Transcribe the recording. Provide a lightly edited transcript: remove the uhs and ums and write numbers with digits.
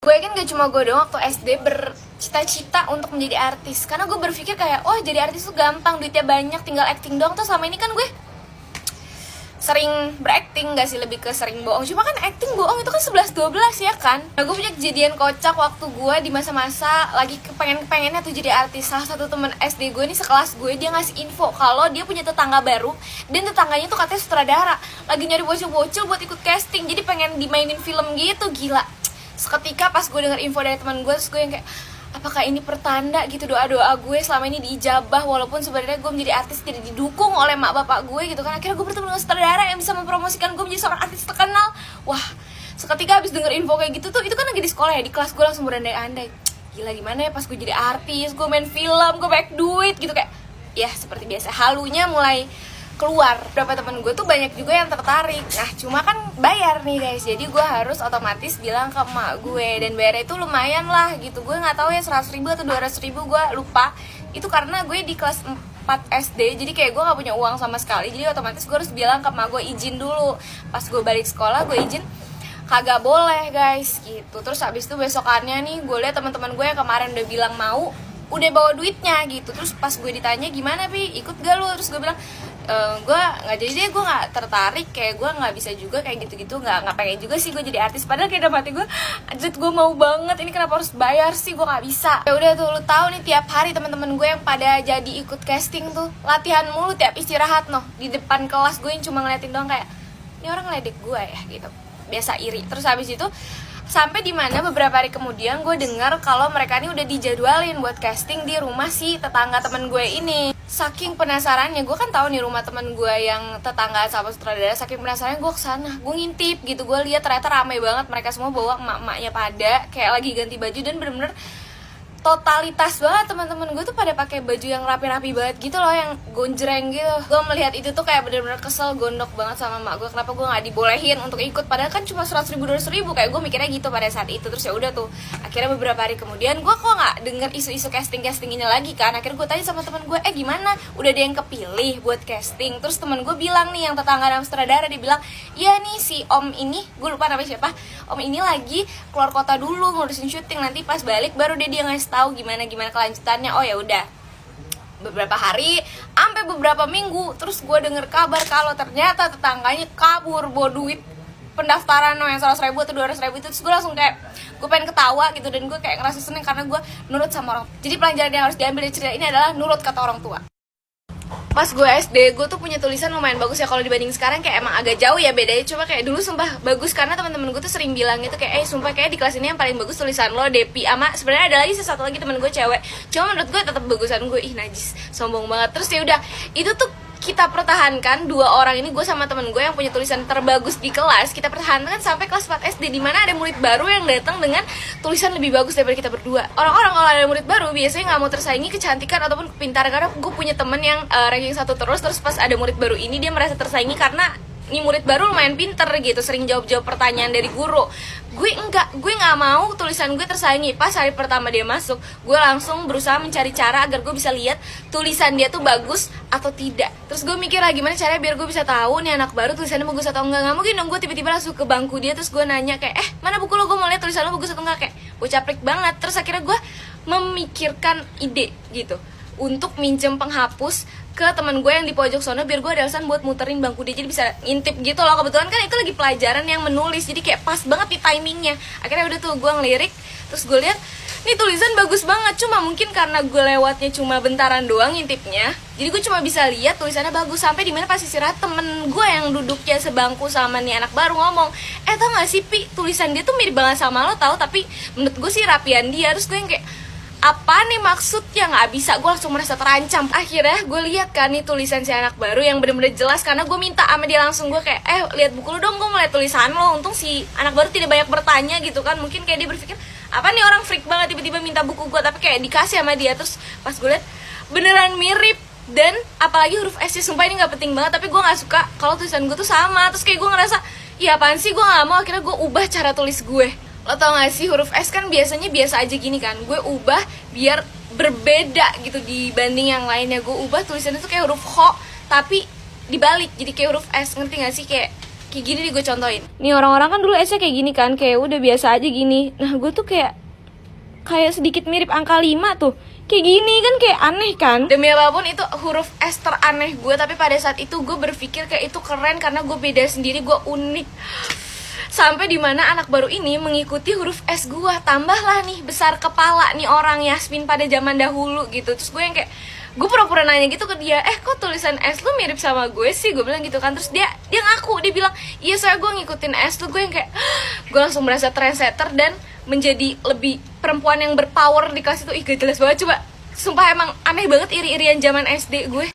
Gue kan gak cuma gue doang waktu SD bercita-cita untuk menjadi artis. Karena gue berpikir kayak, oh jadi artis tuh gampang, duitnya banyak, tinggal acting doang. Terus selama ini kan gue sering berakting, gak sih, lebih ke sering bohong. Cuma kan acting bohong itu kan 11-12 ya kan. Nah gue punya kejadian kocak waktu gue di masa-masa lagi kepengen-pengennya tuh jadi artis. Salah satu temen SD gue nih sekelas gue, dia ngasih info kalau dia punya tetangga baru. Dan tetangganya tuh katanya sutradara, lagi nyari bocil-bocil buat ikut casting. Jadi pengen dimainin film gitu, gila. Seketika pas gue denger info dari teman gue, terus gue yang kayak, apakah ini pertanda gitu doa-doa gue selama ini diijabah, walaupun sebenarnya gue menjadi artis tidak didukung oleh mak bapak gue gitu kan. Akhirnya gue bertemu dengan sutradara yang bisa mempromosikan gue menjadi seorang artis terkenal. Wah, seketika habis denger info kayak gitu tuh, itu kan lagi di sekolah ya, di kelas gue langsung berandai-andai, gila gimana ya pas gue jadi artis, gue main film, gue banyak duit gitu. Kayak ya seperti biasa, halunya mulai keluar. Beberapa temen gue tuh banyak juga yang tertarik. Nah cuma kan bayar nih guys, jadi gue harus otomatis bilang ke emak gue. Dan bayarnya itu lumayan lah gitu. Gue gak tahu ya 100.000 atau 200.000, gue lupa. Itu karena gue di kelas 4 SD, jadi kayak gue gak punya uang sama sekali. Jadi otomatis gue harus bilang ke emak gue izin dulu. Pas gue balik sekolah gue izin, kagak boleh guys gitu. Terus habis itu besokannya nih, gue liat teman-teman gue yang kemarin udah bilang mau, udah bawa duitnya gitu. Terus pas gue ditanya gimana Pi, ikut gak lu? Terus gue bilang, gue nggak jadi deh, gue nggak tertarik, kayak gue nggak bisa juga kayak gitu-gitu, nggak pengen juga sih gue jadi artis. Padahal kayak dalam hati gue, anjir gue mau banget, ini kenapa harus bayar sih, gue nggak bisa. Ya udah tuh, lu tahu nih tiap hari teman-teman gue yang pada jadi ikut casting tuh latihan mulu tiap istirahat noh di depan kelas. Gue yang cuma ngeliatin doang kayak, ini orang ngeledek gue ya gitu, biasa iri. Terus habis itu sampai dimana beberapa hari kemudian gue dengar kalau mereka ini udah dijadwalin buat casting di rumah si tetangga temen gue ini. Saking penasarannya, gue kan tahu nih rumah temen gue yang tetangga sama sutradara. Saking penasarannya gue kesana, gue ngintip gitu. Gue lihat ternyata ramai banget, mereka semua bawa emak-emaknya pada kayak lagi ganti baju. Dan bener-bener totalitas banget teman-teman gue tuh pada pakai baju yang rapi-rapi banget gitu loh, yang gonjreng gitu. Gue melihat itu tuh kayak bener-bener kesel, gondok banget sama mak gue, kenapa gue nggak dibolehin untuk ikut, padahal kan cuma 100.000 200.000, kayak gue mikirnya gitu pada saat itu. Terus ya udah tuh, akhirnya beberapa hari kemudian gue kok nggak denger isu-isu casting ini lagi kan. Akhirnya gue tanya sama teman gue, gimana, udah ada yang kepilih buat casting? Terus teman gue bilang nih, yang tetangga dan sutradara, dia bilang, iya nih si om ini, gue lupa namanya siapa, om ini lagi keluar kota dulu ngurusin syuting, nanti pas balik baru dia ngasih tahu gimana kelanjutannya. Oh ya udah, beberapa hari sampai beberapa minggu, terus gue denger kabar kalau ternyata tetangganya kabur bawa duit pendaftaran yang 100.000 atau 200.000 itu. Terus gue langsung kayak, gue pengen ketawa gitu, dan gue kayak ngerasa seneng karena gue nurut sama orang. Jadi pelajaran yang harus diambil dari cerita ini adalah nurut kata orang tua. Pas gue SD, gue tuh punya tulisan lumayan bagus ya. Kalau dibanding sekarang kayak emang agak jauh ya bedanya. Cuma kayak dulu sumpah bagus, karena teman-teman gue tuh sering bilang gitu kayak, sumpah kayak di kelas ini yang paling bagus tulisan lo, Depi. Ama sebenarnya ada lagi satu lagi teman gue cewek. Cuma menurut gue tetap bagusan gue. Ih najis, sombong banget. Terus ya udah, itu tuh kita pertahankan, dua orang ini, gue sama temen gue yang punya tulisan terbagus di kelas, kita pertahankan sampai kelas 4 SD, dimana ada murid baru yang datang dengan tulisan lebih bagus daripada kita berdua. Orang-orang kalau ada murid baru biasanya nggak mau tersaingi kecantikan ataupun kepintaran, karena gue punya temen yang ranking 1 terus pas ada murid baru ini dia merasa tersaingi karena ini murid baru lumayan pinter gitu, sering jawab-jawab pertanyaan dari guru. Gue nggak mau tulisan gue tersaingi. Pas hari pertama dia masuk, gue langsung berusaha mencari cara agar gue bisa lihat tulisan dia tuh bagus atau tidak. Terus gue mikir lah gimana caranya biar gue bisa tahu nih anak baru tulisannya bagus atau enggak. Nggak mungkin dong gue tiba-tiba langsung ke bangku dia terus gue nanya kayak, mana buku lo, gue mau lihat tulisan lo bagus atau enggak. Kayak bocah prik banget. Terus akhirnya gue memikirkan ide gitu untuk minjem penghapus ke teman gue yang di pojok sono, biar gue ada alasan buat muterin bangku dia, jadi bisa ngintip gitu loh. Kebetulan kan itu lagi pelajaran yang menulis, jadi kayak pas banget di timingnya. Akhirnya udah tuh gue ngelirik, terus gue lihat nih tulisan bagus banget. Cuma mungkin karena gue lewatnya cuma bentaran doang ngintipnya, jadi gue cuma bisa lihat tulisannya bagus. Sampai dimana pas istirahat, temen gue yang duduknya sebangku sama nih anak baru ngomong, tau gak sih Pi, tulisan dia tuh mirip banget sama lo tau, tapi menurut gue sih rapian dia. Terus gue yang kayak, apa nih maksudnya, nggak bisa. Gue langsung merasa terancam. Akhirnya gue lihat kan nih tulisan si anak baru yang bener-bener jelas, karena gue minta sama dia langsung. Gue kayak, lihat buku lu dong, gue mau lihat tulisan lo. Untung si anak baru tidak banyak bertanya gitu kan, mungkin kayak dia berpikir, apa nih orang freak banget tiba-tiba minta buku gue, tapi kayak dikasih sama dia. Terus pas gue lihat beneran mirip, dan apalagi huruf S, sumpah ini nggak penting banget, tapi gue nggak suka kalau tulisan gue tuh sama. Terus kayak gue ngerasa, ya apaan sih, gue nggak mau. Akhirnya gue ubah cara tulis gue. Lo tau gak sih, huruf S kan biasanya biasa aja gini kan, gue ubah biar berbeda gitu dibanding yang lainnya. Gue ubah tulisannya tuh kayak huruf Ho tapi dibalik, jadi kayak huruf S, ngerti gak sih? Kayak Kayak gini nih gue contohin. Nih orang-orang kan dulu S-nya kayak gini kan, kayak udah biasa aja gini. Nah gue tuh kayak sedikit mirip angka 5 tuh. Kayak gini kan kayak aneh kan. Demi apapun itu huruf S teraneh gue. Tapi pada saat itu gue berpikir kayak itu keren karena gue beda sendiri, gue unik. Sampai dimana anak baru ini mengikuti huruf S gue. Tambahlah nih besar kepala nih orang Yasmin pada zaman dahulu gitu. Terus gue yang kayak, gue pura-pura nanya gitu ke dia, kok tulisan S lu mirip sama gue sih? Gue bilang gitu kan. Terus dia ngaku, dia bilang, iya soalnya gue ngikutin S lu. Gue yang kayak, gue langsung merasa trendsetter dan menjadi lebih perempuan yang berpower di kelas itu. Ih gak jelas banget, coba. Sumpah emang aneh banget iri-irian zaman SD gue.